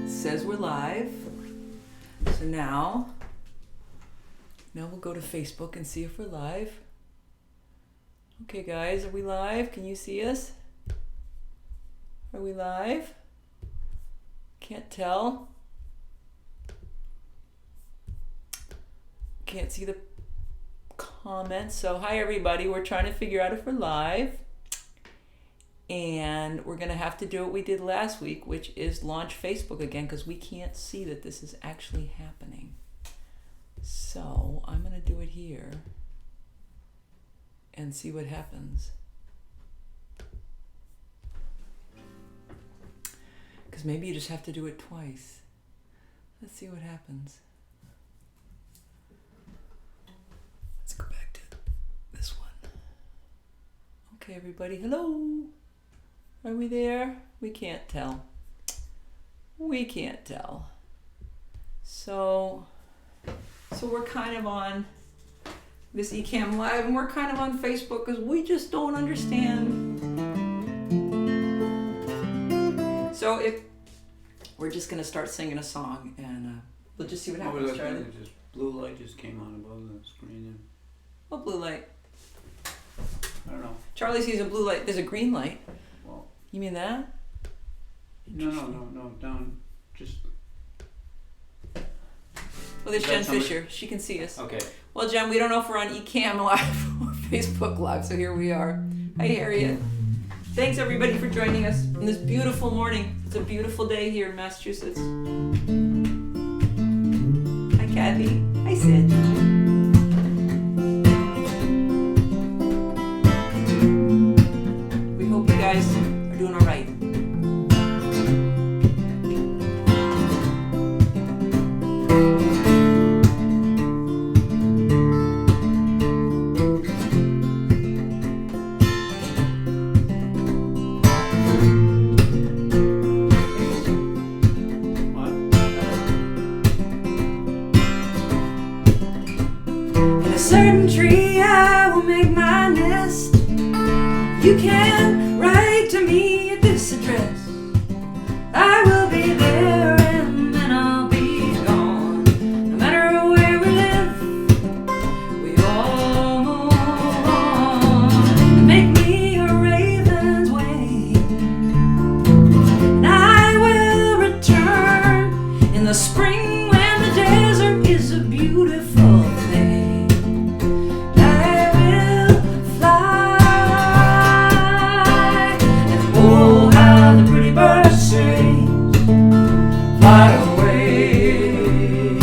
It says we're live. So now we'll go to Facebook and see if we're live. Okay guys, are we live? Can you see us? Are we live? Can't tell. Can't see the comments. So hi everybody, we're trying to figure out if we're live. And we're going to have to do what we did last week, which is launch Facebook again because we can't see that this is actually happening. So I'm going to do it here and see what happens. Because maybe you just have to do it twice. Let's see what happens. Let's go back to this one. Okay, everybody. Hello. Are we there? We can't tell. We can't tell. So we're kind of on this Ecamm Live and we're kind of on Facebook because we just don't understand. So if we're just going to start singing a song and we'll just see what happens, Charlie. Just blue light just came on above the screen. What blue light? I don't know. Charlie sees a blue light. There's a green light. Well, you mean that? No, down. Just. Well, there's Jen Fisher. She can see us. Okay. Well, Jen, we don't know if we're on Ecamm Live or Facebook Live, so here we are. Hi, Harriet. Thanks, everybody, for joining us on this beautiful morning. It's a beautiful day here in Massachusetts. Hi, Kathy. Hi, Sid. We hope you guys are doing all right. Certain tree I will make my nest. You can write to me at this address. I will be there and then I'll be gone. No matter where we live, we all move on. And make me a raven's wing, and I will return in the spring when the desert is a beautiful thing. Fly away.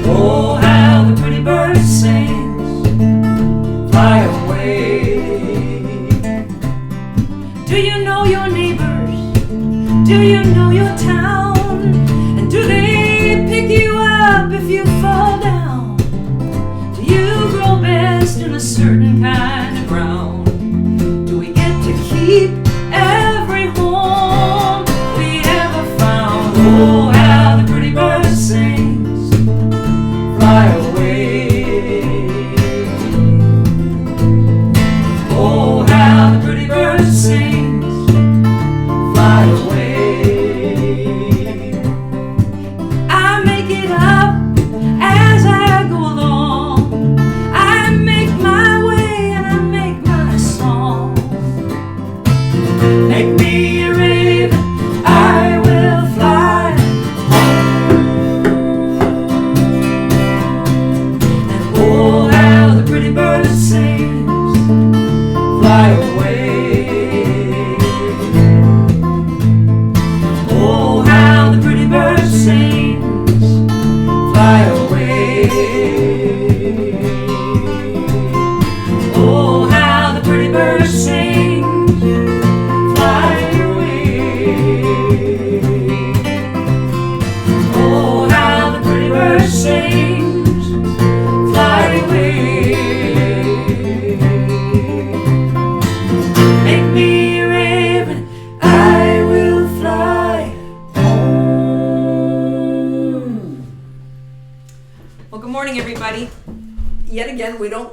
Oh, how the pretty bird sings. Fly away. Do you know your neighbors? Do you know your town? And do they pick you up if you fall down? Do you grow best in a certain kind of ground? Do we get to keep every home we ever found? Oh, how the pretty bird sings. Fly away. Oh, how the pretty bird sings. Fly away. I make it up as I go along. I make my way and I make my song. Make me a raven, I will fly home. And oh, how the pretty bird sings. Fly away. Oh, how the pretty bird sings. Fly away. Oh, how the pretty bird sings. Fly away. Oh, how the pretty bird sings. Fly away.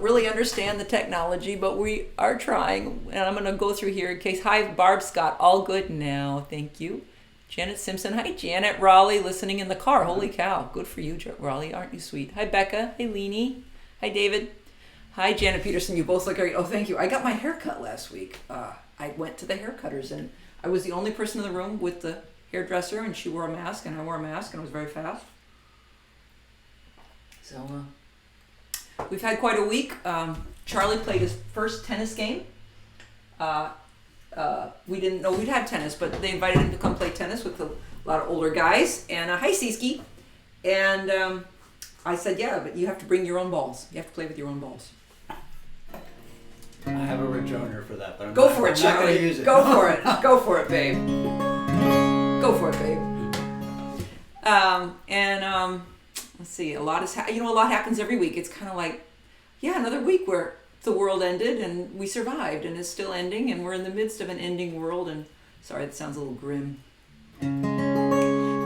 really understand the technology, but we are trying. And I'm going to go through here in case. Hi, Barb Scott. All good now. Thank you. Janet Simpson. Hi, Janet. Raleigh, listening in the car. Holy cow. Good for you, Raleigh. Aren't you sweet? Hi, Becca. Hey, Leanie. Hi, David. Hi, Janet Peterson. You both look great. Oh, thank you. I got my hair cut last week. I went to the haircutters, and I was the only person in the room with the hairdresser, and she wore a mask, and I wore a mask, and it was very fast. So, we've had quite a week. Charlie played his first tennis game. We didn't know we'd have tennis, but they invited him to come play tennis with a lot of older guys. And hi, Siski. And I said, yeah, but you have to bring your own balls. You have to play with your own balls. I have a rejoiner for that, but I'm Go not, for it, I'm not Charlie. going to use it. Go for it. Go for it, babe. Go for it, babe. Let's see. A lot happens every week. It's kind of like, yeah, another week where the world ended and we survived, and it's still ending, and we're in the midst of an ending world. And sorry, that sounds a little grim.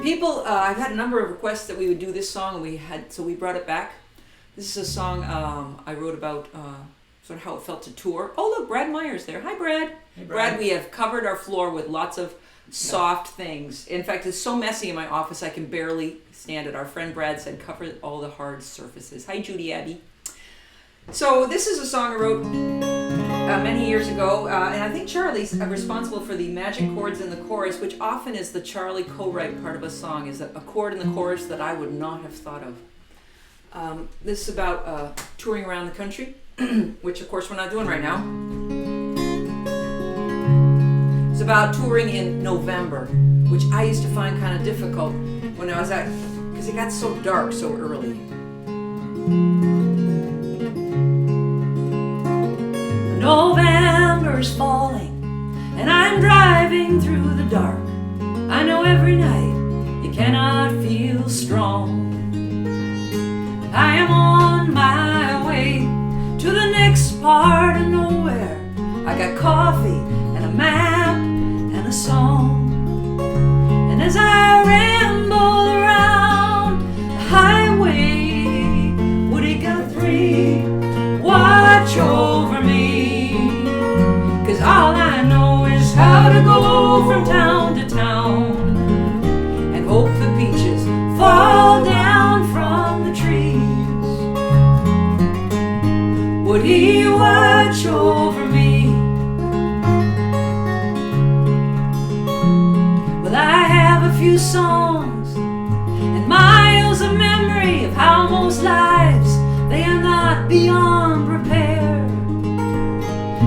People, I've had a number of requests that we would do this song, and so we brought it back. This is a song I wrote about sort of how it felt to tour. Oh, look, Brad Meyer's there. Hi, Brad. Hey, Brad, we have covered our floor with lots of soft things. In fact, it's so messy in my office I can barely stand it. Our friend Brad said, cover all the hard surfaces. Hi, Judy Abbey. So this is a song I wrote many years ago, and I think Charlie's responsible for the magic chords in the chorus, which often is the Charlie co-write part of a song, is a chord in the chorus that I would not have thought of. This is about touring around the country, which of course we're not doing right now. It's about touring in November, which I used to find kind of difficult when I was at, because it got so dark so early. November's falling, and I'm driving through the dark. I know every night you cannot feel strong. I am on my way to the next part of nowhere. I got coffee and a map and a song. And as I ramble around the highway, Woody Guthrie, watch over me. 'Cause all I know is how to go from town to town and hope the peaches fall down from the trees. Would he watch over me? Well, I have a few songs and miles of memory of how most lives, they are not beyond repair.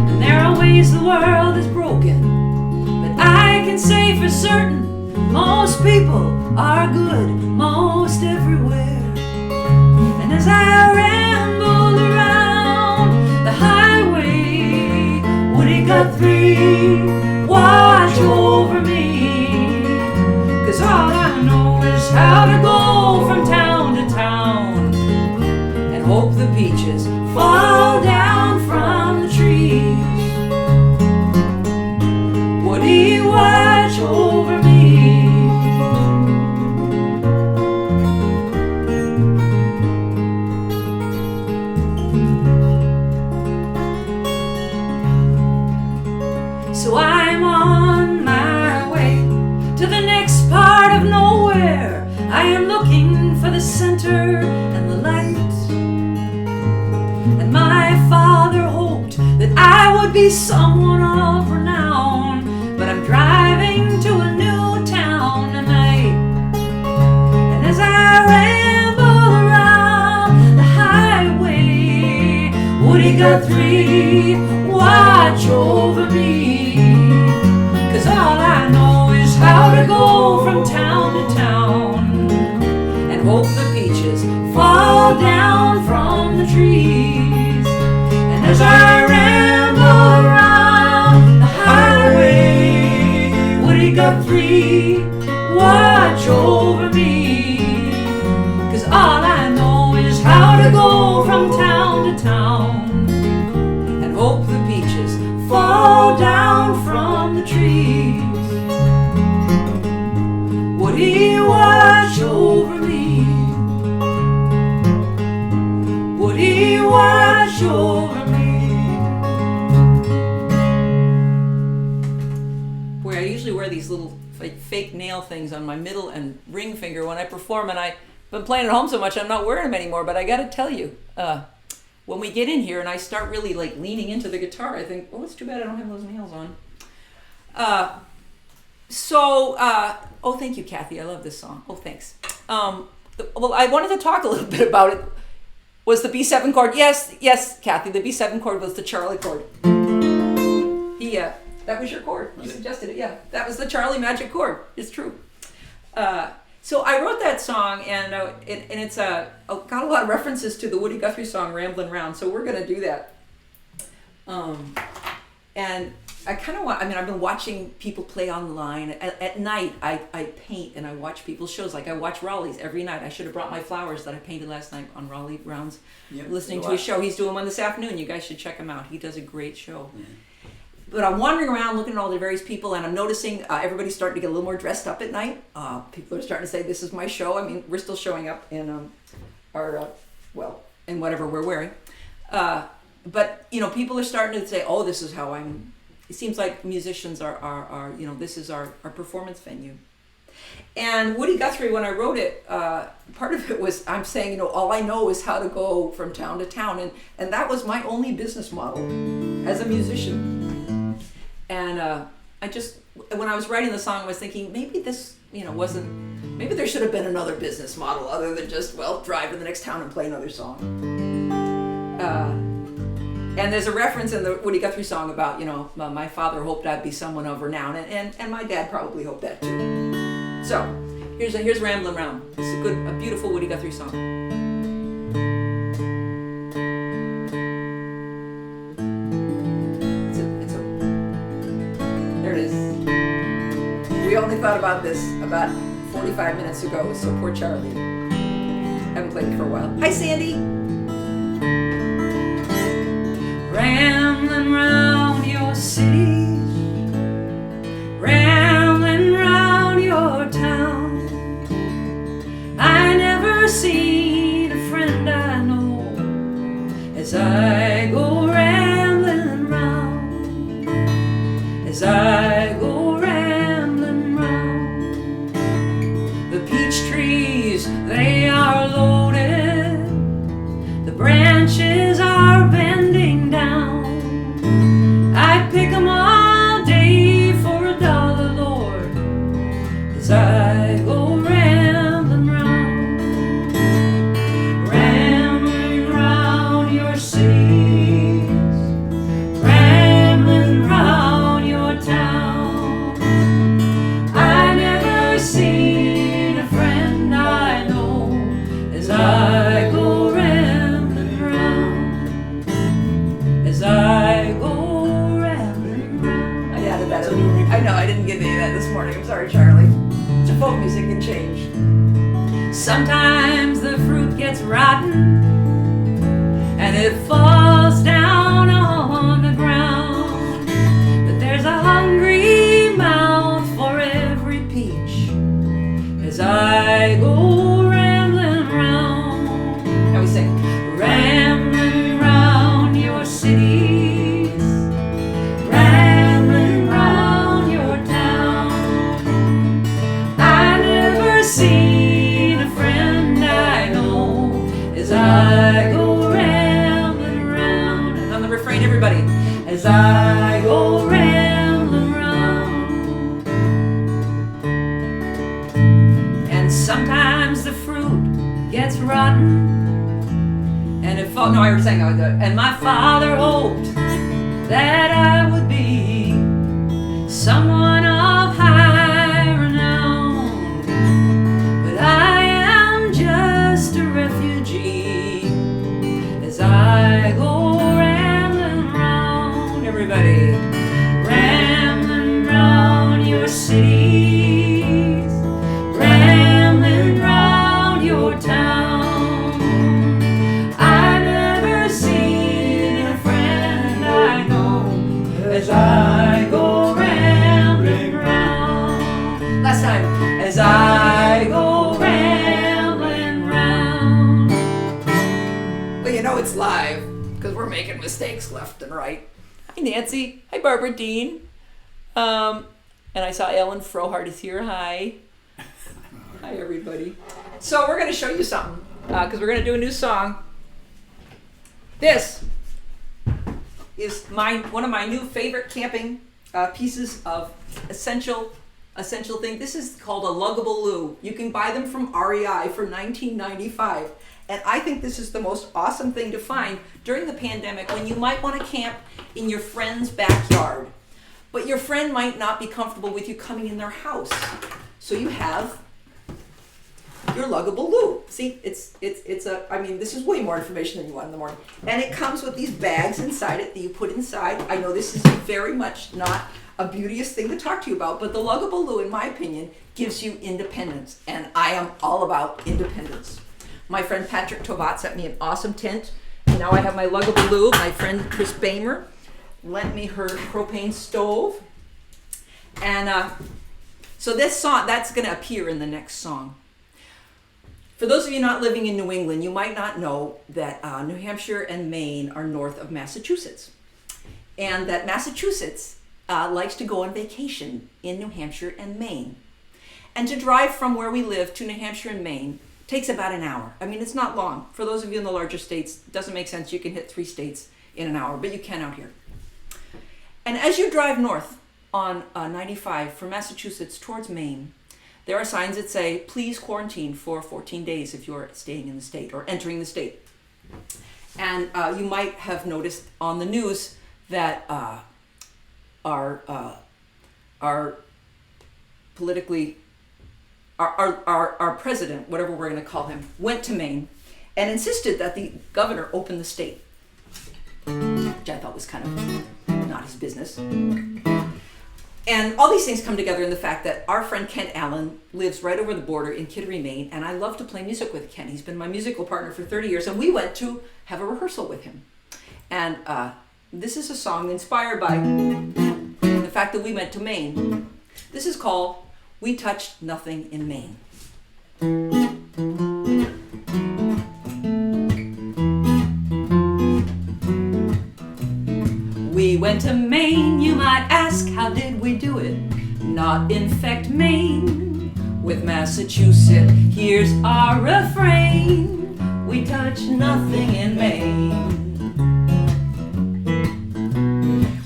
And there are ways the world is broken, but I can say for certain most people are good most everywhere. And as I ramble around the highway, Woody Guthrie, watch over me. 'Cause all I know is how to go from town to town and hope the peaches fall down from the trees. Would he watch over me? So I'm on my way to the next part of nowhere. I am looking for the center and the light. And my father hoped that I would be someone of renown, but I'm driving to a new town tonight. And as I ramble around the highway, Woody Guthrie, watch over me. 'Cause all I know is how to go from town to town and hope the peaches fall down from the trees. And as I ramble around the highway, Woody Guthrie, watch over me. 'Cause all I know is how to go from town to town and hope the peaches fall down from the trees. Would he watch over me? Would he watch wash over me. Boy, I usually wear these little fake nail things on my middle and ring finger when I perform, and I've been playing at home so much I'm not wearing them anymore. But I got to tell you, when we get in here and I start really like leaning into the guitar, I think, oh, it's too bad I don't have those nails on. Oh, thank you, Kathy. I love this song. Oh, thanks. Well, I wanted to talk a little bit about it. Was the B7 chord? Yes, Kathy. The B7 chord was the Charlie chord. That was your chord. You suggested it. Yeah, that was the Charlie magic chord. It's true. So I wrote that song, and it's got a lot of references to the Woody Guthrie song "Ramblin' Round." So we're gonna do that. And I kind of want. I mean, I've been watching people play online at night. I paint and I watch people's shows. Like I watch Raleigh's every night. I should have brought my flowers that I painted last night on Raleigh Rounds. Yep. Listening to his show. He's doing one this afternoon. You guys should check him out. He does a great show. Yeah. But I'm wandering around looking at all the various people, and I'm noticing everybody's starting to get a little more dressed up at night. People are starting to say, "This is my show." I mean, we're still showing up in in whatever we're wearing. But people are starting to say, "Oh, this is how I'm." It seems like musicians are this is our performance venue. And Woody Guthrie, when I wrote it, part of it was I'm saying, all I know is how to go from town to town, and that was my only business model as a musician. And when I was writing the song, I was thinking maybe this, maybe there should have been another business model other than just, drive to the next town and play another song. And there's a reference in the Woody Guthrie song about, my father hoped I'd be someone of renown, and my dad probably hoped that too. So here's Ramblin' Round. It's a beautiful Woody Guthrie song. There it is. We only thought about this about 45 minutes ago, so poor Charlie. Haven't played it for a while. Hi, Sandy. Rambling round your cities, rambling round your town. I never seen a friend I know as I go rambling round, as I go rambling round. The peach trees, they are loaded, the branches are bending down. I pick 'em all day for $1, Lord, as I go rambling round, rambling round your cities, rambling round your town. I never seen a friend I know as I go rambling round, as I go rambling round. I added that. I know, I didn't get any of that this morning. I'm sorry, Charlie. It's folk music can change. Sometimes the fruit gets rotten and it falls down on the ground, but there's a hungry mouth for every peach as I go rambling round. Now we sing. Rambling round your cities, rambling round your town. I never seen a friend I know as I go rambling round. And on the refrain, everybody. As I go rambling round. And sometimes the fruit gets rotten and it falls. No, I was saying I would do it. And my father hoped that I would be someone of high renown, but I am just a refugee as I go rambling round. Everybody. Rambling round your cities, rambling round your town. I never seen a friend I know as I go rambling round. Last time. As I go rambling round. Well, it's live because we're making mistakes left and right. Hi, Nancy. Hi, Barbara Dean. And I saw Ellen Frohart is here. Hi. Hi, everybody. So we're going to show you something because we're going to do a new song. This is one of my new favorite camping pieces of essential thing. This is called a luggable loo. You can buy them from REI for $19.95. And I think this is the most awesome thing to find during the pandemic when you might want to camp in your friend's backyard. But your friend might not be comfortable with you coming in their house. So you have your luggable loo. See, this is way more information than you want in the morning. And it comes with these bags inside it that you put inside. I know this is very much not a beauteous thing to talk to you about, but the luggable loo, in my opinion, gives you independence. And I am all about independence. My friend Patrick Tovat sent me an awesome tent. And now I have my luggable loo. My friend Chris Bamer lent me her propane stove. And so this song, that's going to appear in the next song. For those of you not living in New England, you might not know that New Hampshire and Maine are north of Massachusetts. And that Massachusetts likes to go on vacation in New Hampshire and Maine. And to drive from where we live to New Hampshire and Maine takes about an hour. I mean, it's not long. For those of you in the larger states, it doesn't make sense. You can hit 3 states in an hour, but you can out here. And as you drive north on 95 from Massachusetts towards Maine, there are signs that say, please quarantine for 14 days if you're staying in the state or entering the state. And you might have noticed on the news that our president, whatever we're going to call him, went to Maine and insisted that the governor open the state, which I thought was kind of not his business. And all these things come together in the fact that our friend Kent Allen lives right over the border in Kittery, Maine, and I love to play music with Kent. He's been my musical partner for 30 years, and we went to have a rehearsal with him. And this is a song inspired by the fact that we went to Maine. This is called We Touched Nothing in Maine. We went to Maine, you might ask, how did we do it? Not infect Maine with Massachusetts. Here's our refrain: we touch nothing in Maine.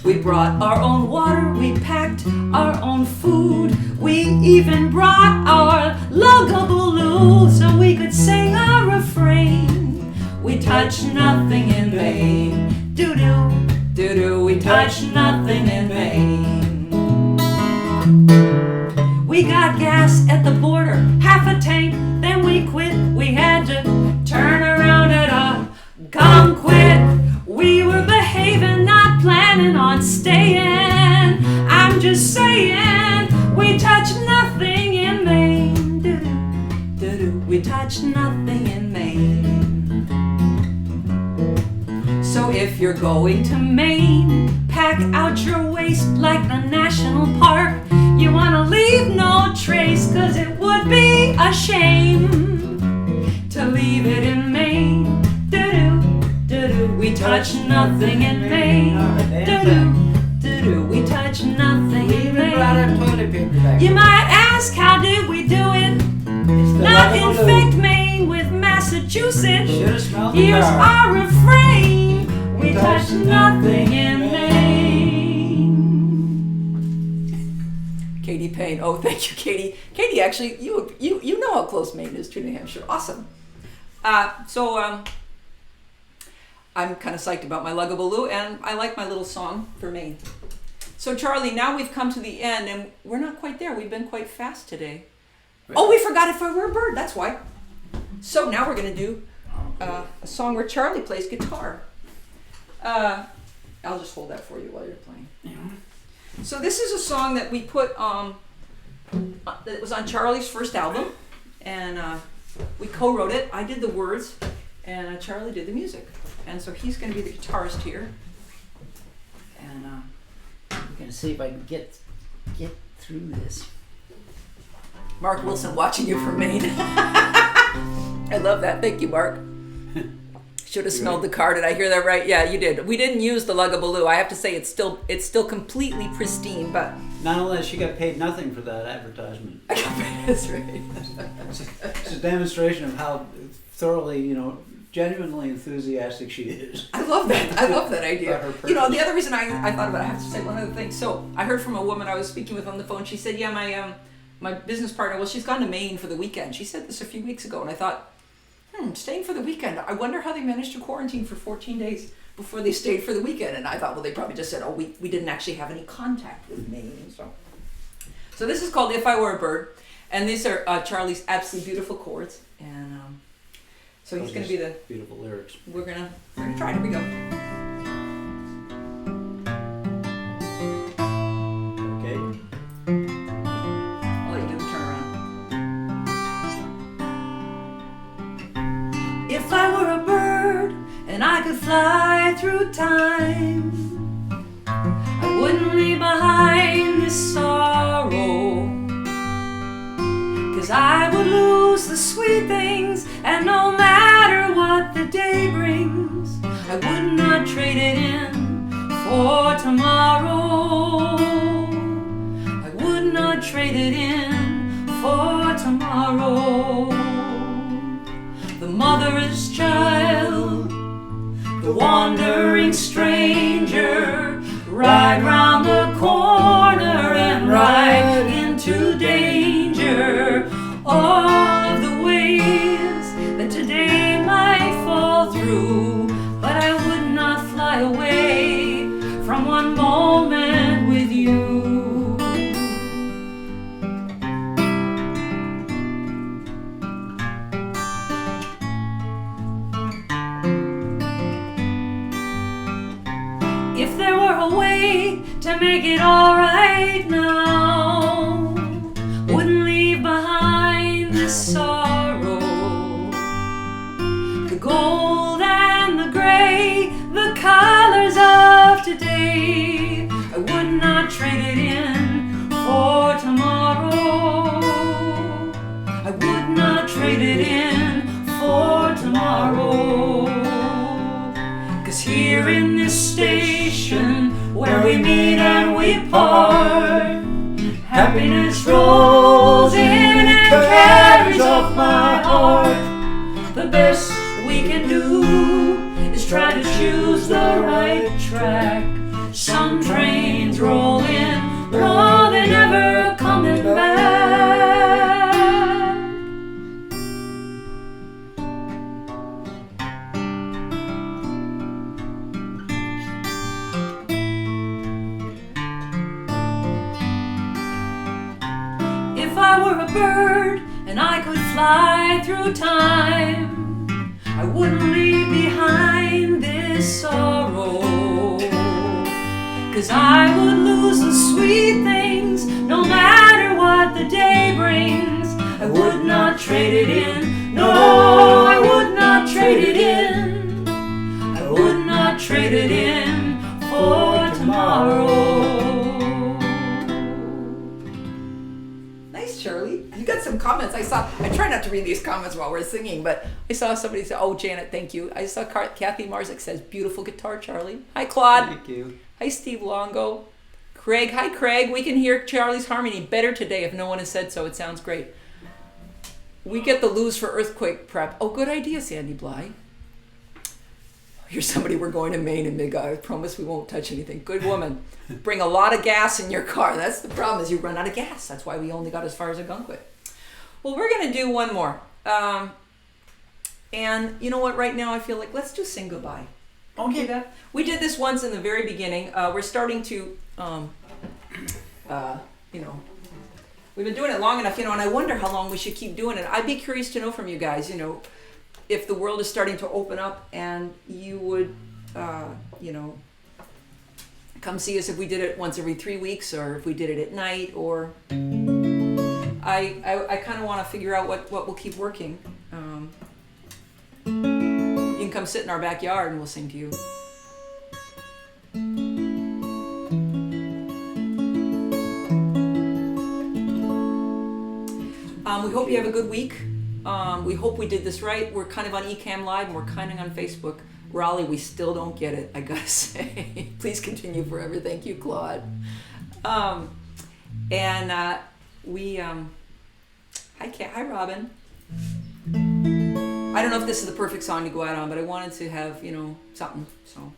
We brought our own water, we packed our own food. We even brought our luggable loo so we could sing our refrain: we touch nothing in Maine. Doo-doo. Doo-doo, we touch nothing in Maine. We got gas at the border, half a tank, then we quit. We had to turn around at a come quit. We were behaving, not planning on staying. I'm just saying, we touch nothing in Maine. Doo-doo, doo-doo, we touch nothing in Maine. So if you're going to Maine, pack out your waste like the national park. You wanna leave no trace, cause it would be a shame to leave it in Maine. Doo-doo, doo-doo, we touch nothing in Maine. Doo-doo, doo-doo, we touch nothing in Maine. You might ask, how did we do it? Not infect Maine with Massachusetts. Here's our refrain: we touch nothing in Maine. Katie Payne. Oh, thank you, Katie. Katie, actually, you know how close Maine is to New Hampshire. Awesome. So I'm kind of psyched about my luggable loo, and I like my little song for Maine. So Charlie, now we've come to the end, and we're not quite there. We've been quite fast today. Oh, we forgot if I were a bird. That's why. So now we're going to do a song where Charlie plays guitar. I'll just hold that for you while you're playing. So this is a song that we put that was on Charlie's first album, and we co-wrote it. I did the words, and Charlie did the music, and so he's going to be the guitarist here. And I'm gonna see if I can get through this. Mark Wilson watching you from Maine. I love that. Thank you, Mark. Should have smelled the car. Did I hear that right? Yeah, you did. We didn't use the Lugabaloo. I have to say it's still completely pristine, but Nonetheless, she got paid nothing for that advertisement. that's right. It's a demonstration of how thoroughly, genuinely enthusiastic she is. I love that. I love that idea. About her You know, purpose. the other reason I thought about it, I have to say one other thing. So I heard from a woman I was speaking with on the phone. She said, yeah, my business partner, well, she's gone to Maine for the weekend. She said this a few weeks ago, and I thought, staying for the weekend. I wonder how they managed to quarantine for 14 days before they stayed for the weekend. And I thought, well, they probably just said, oh, we didn't actually have any contact with Maine. So this is called If I Were a Bird. And these are Charlie's absolutely beautiful chords. And so he's going to be the... Beautiful lyrics. We're gonna try it. Here we go. Okay? I'll let you do the turnaround. If I were a bird and I could fly through time, I wouldn't leave behind this sorrow, 'cause I would lose the sweet things, and no matter what the day brings, I would not trade it in for tomorrow. I would not trade it in for tomorrow. The motherless child, the wandering stranger, ride round the corner and ride into danger. All of the ways that today might fall through, but I would not fly away from one moment with you. If there were a way to make it alright now, wouldn't leave behind this sorrow. The gold and the gray, the colors of today, I would not trade it in for tomorrow. I would not trade it in for tomorrow. 'Cause here in this station where we meet and we part, happiness rolls in and carries off my heart. The best we can do is try to choose the right track. Some trains roll in, oh, they're never coming back. If I were a bird and I could fly through time, I wouldn't leave behind this sorrow. 'Cause I would lose the sweet things no matter what the day brings. I would not trade it in, no, I would not trade it in. I would not trade it in for tomorrow. Nice, Charlie. You got some comments. I try not to read these comments while we're singing, but I saw somebody say, oh, Janet, thank you. I saw Kathy Marzik says, beautiful guitar, Charlie. Hi, Claude. Thank you. Hi, Steve Longo. Craig. Hi, Craig. We can hear Charlie's harmony better today if no one has said so. It sounds great. We get the lose for earthquake prep. Oh, good idea, Sandy Bly. Here's somebody, we're going to Maine and Big I promise we won't touch anything. Good woman. Bring a lot of gas in your car. That's the problem, is you run out of gas. That's why we only got as far as Algonquin. Well, we're going to do one more. And you know what? Right now I feel like let's just sing goodbye. Okay, that we did this once in the very beginning. We're starting to, we've been doing it long enough, and I wonder how long we should keep doing it. I'd be curious to know from you guys, if the world is starting to open up and you would, come see us if we did it once every 3 weeks, or if we did it at night, or I kind of want to figure out what will keep working. You can come sit in our backyard and we'll sing to you. We hope you have a good week. We hope we did this right. We're kind of on Ecamm Live and we're kind of on Facebook. Raleigh, we still don't get it, I gotta say. Please continue forever. Thank you, Claude. Hi, Robin. I don't know if this is the perfect song to go out on, but I wanted to have, something, so.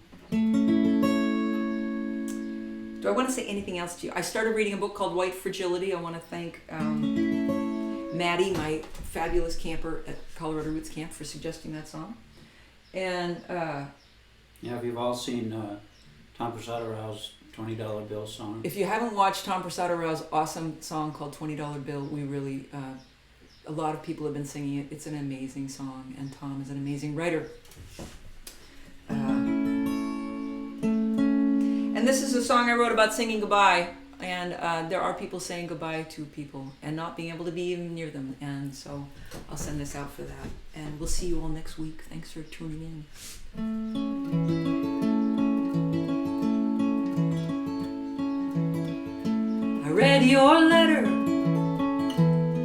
Do I want to say anything else to you? I started reading a book called White Fragility. I want to thank Maddie, my fabulous camper at Colorado Roots Camp, for suggesting that song. And Yeah, we've all seen Tom Persada Rao's $20 Bill song. if you haven't watched Tom Persada Rao's awesome song called $20 Bill, we really, a lot of people have been singing it. It's an amazing song, and Tom is an amazing writer. And this is a song I wrote about singing goodbye. And there are people saying goodbye to people and not being able to be even near them. And so I'll send this out for that. And we'll see you all next week. Thanks for tuning in. I read your letter,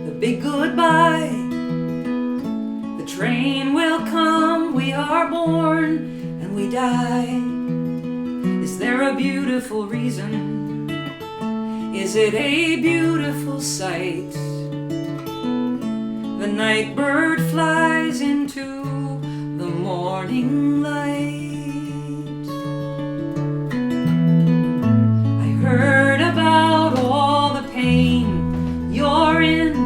the big goodbye. The train will come, we are born and we die. Is there a beautiful reason? Is it a beautiful sight? The night bird flies into the morning light. I heard about all the pain you're in.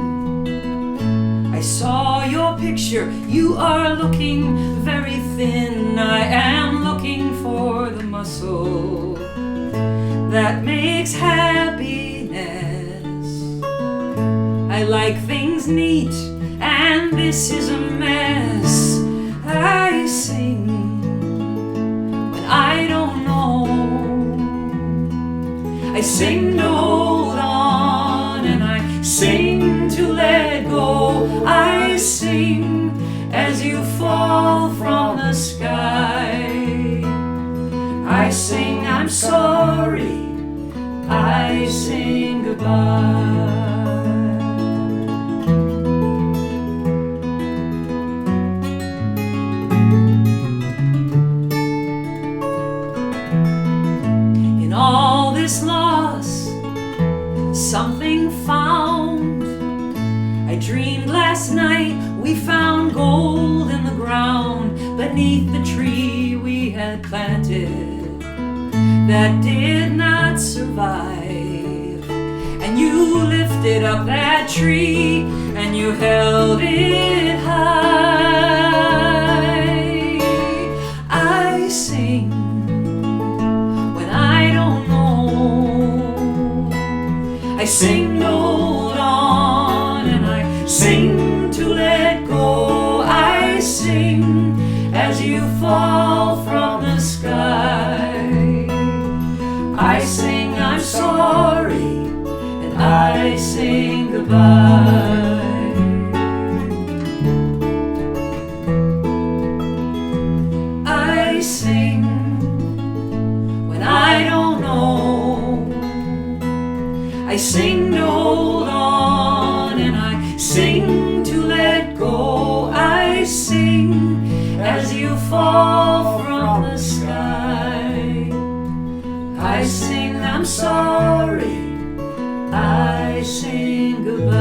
I saw your picture, you are looking very thin. I am looking for the muscle that makes happiness. I like things neat, and this is a mess. I sing when I don't know. I sing to hold on, and I sing to let go. I sing as you fall from the sky. I sing I'm sorry, I sing goodbye. In all this loss, something found. I dreamed last night we found gold in the ground beneath the tree we had planted that did not survive. And you lifted up that tree and you held it high. I sing when I don't know. I sing to hold on, and I sing to let go. I sing as you fall from the sky. I sing I'm sorry, and I sing goodbye. I sing when I don't know. I sing to hold on, and I sing to let go. I sing as you fall from the sky. I sing I'm sorry, I sing goodbye.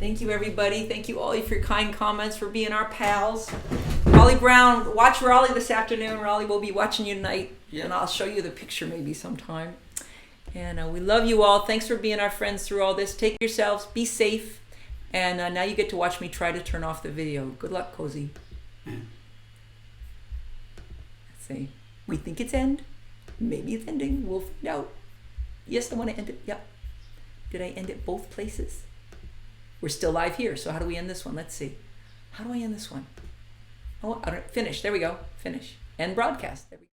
Thank you, everybody. Thank you, Ollie, for your kind comments, for being our pals. Raleigh Brown, watch Raleigh this afternoon. Raleigh will be watching you tonight, and I'll show you the picture maybe sometime. And we love you all. Thanks for being our friends through all this. Take care of yourselves. Be safe. And now you get to watch me try to turn off the video. Good luck, Cozy. Let's see. We think it's end. Maybe it's ending. We'll find out. Yes, I want to end it. Yep. Did I end it both places? We're still live here, so how do we end this one? Let's see. How do I end this one? Oh, I don't, finish. There we go. Finish. End broadcast. There we go.